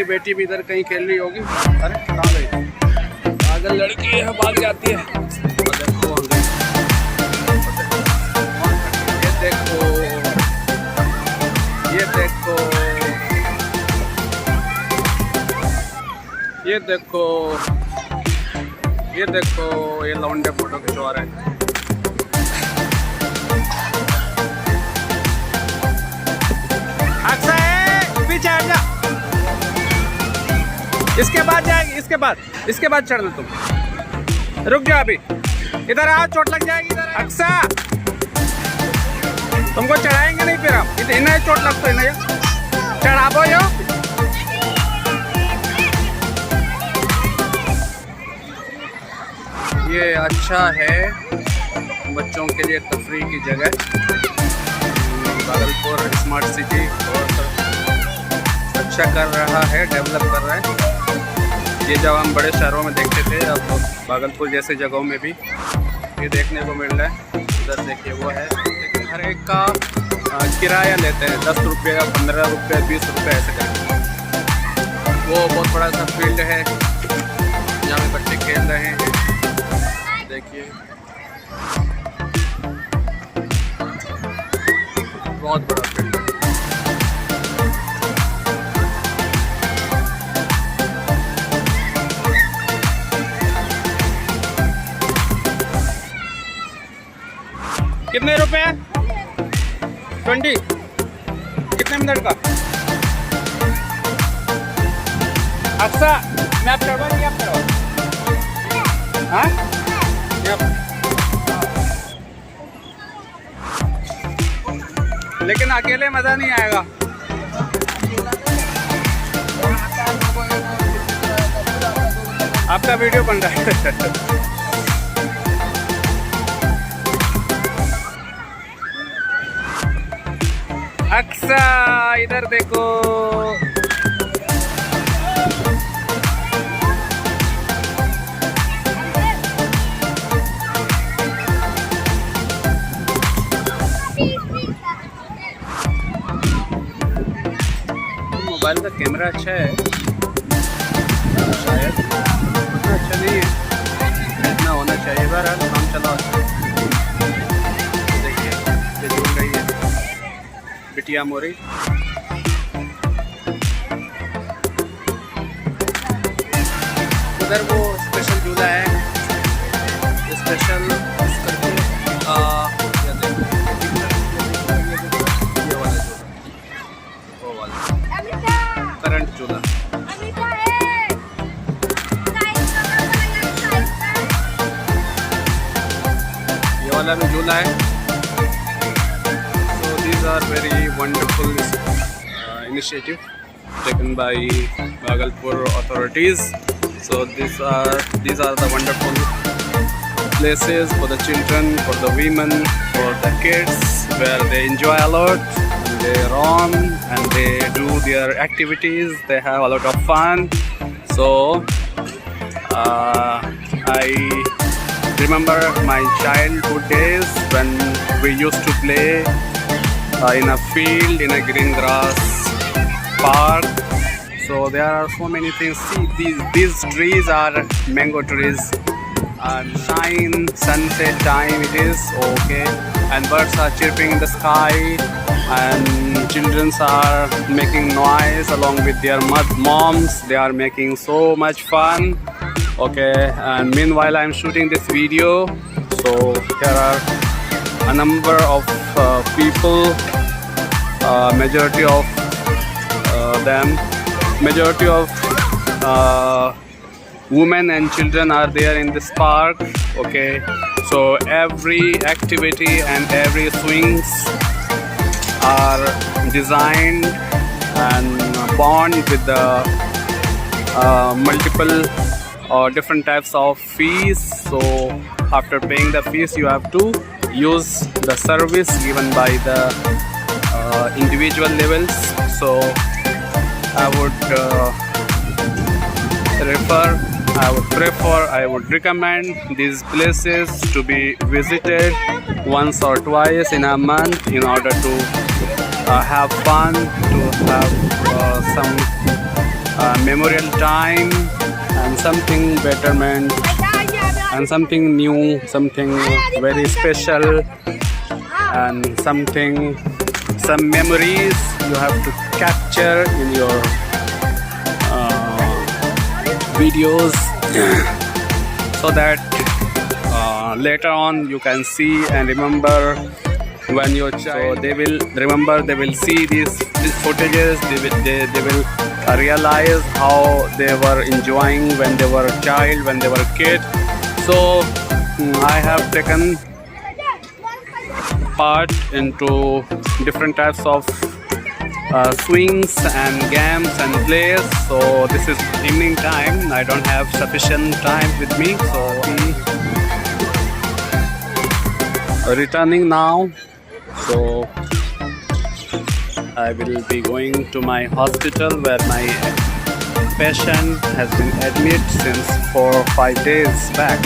बेटी भी इधर कहीं खेल रही होगी। अरे कहाँ गई? पागल लड़की है, भाग जाती है। देखो ये देखो, ये देखो, ये देखो, ये देखो, ये लौंडे फोटो खिंचवा रहे हैं। पीछे हट जा। इसके बाद जाएगी, इसके बाद चढ़ना तुम। रुक जाओ अभी, इधर आओ, चोट लग जाएगी इधर। अक्सा तुमको चढ़ाएंगे नहीं फिर हम, इन्हें चोट लगता है ना, चढ़ाबो यो। ये अच्छा है बच्चों के लिए तफरीह की जगह। भागलपुर स्मार्ट सिटी और अच्छा कर रहा है, डेवलप कर रहा है। ये जब हम बड़े शहरों में देखते थे, अब भागलपुर जैसे जगहों में भी ये देखने को मिल रहा है। इधर देखिए वो है, लेकिन हर एक का किराया लेते हैं, 10 रुपये, 15 रुपये, 20 रुपये ऐसे करके। वो बहुत बड़ा सा फील्ड है जहाँ पे बच्चे खेल रहे हैं। देखिए बहुत बड़ा फील्ड है। कितने रुपए? 20। कितने मिनट का? अच्छा मैं आप चढ़वाऊंगी, आप चढ़वाओ। हाँ लेकिन अकेले मजा नहीं आएगा। आपका वीडियो बन रहा है। अक्सा इधर देखो, मोबाइल का कैमरा अच्छा है, शायद उतना अच्छा नहीं है, इतना होना चाहिए। बहरहाल काम चला। देखिए ये झूल रही है बिटिया मोरी। उधर वो स्पेशल झूला है, स्पेशल करके ये वाला झूला, वो वाला करंट झूला। ये वाला भी झूला है। Are very wonderful initiative taken by Bhagalpur authorities. So these are the wonderful places for the children, for the women, for the kids, where they enjoy a lot, and they roam and they do their activities. They have a lot of fun. So I remember my childhood days when we used to play in a field, in a green grass park. So there are so many things. See, these trees are mango trees, and sunset time it is, okay, and birds are chirping in the sky, and children are making noise along with their moms. They are making so much fun, okay. And meanwhile I'm shooting this video, so here are a number of people, majority of women and children are there in this park, okay. So every activity and every swings are designed and bond with the multiple or different types of fees. So after paying the fees you have to use the service given by the individual levels. So I would I would recommend these places to be visited once or twice in a month in order to have fun, to have some memorial time and something betterment and something new, something very special, and something, some memories you have to capture in your videos so that later on you can see and remember when your child, so they will remember, they will see these footages, they will realize how they were enjoying when they were a child, when they were a kid. So I have taken part into different types of swings and games and plays. So this is evening time, I don't have sufficient time with me, so returning now. So I will be going to my hospital where my patient has been admitted since 4 or 5 days back.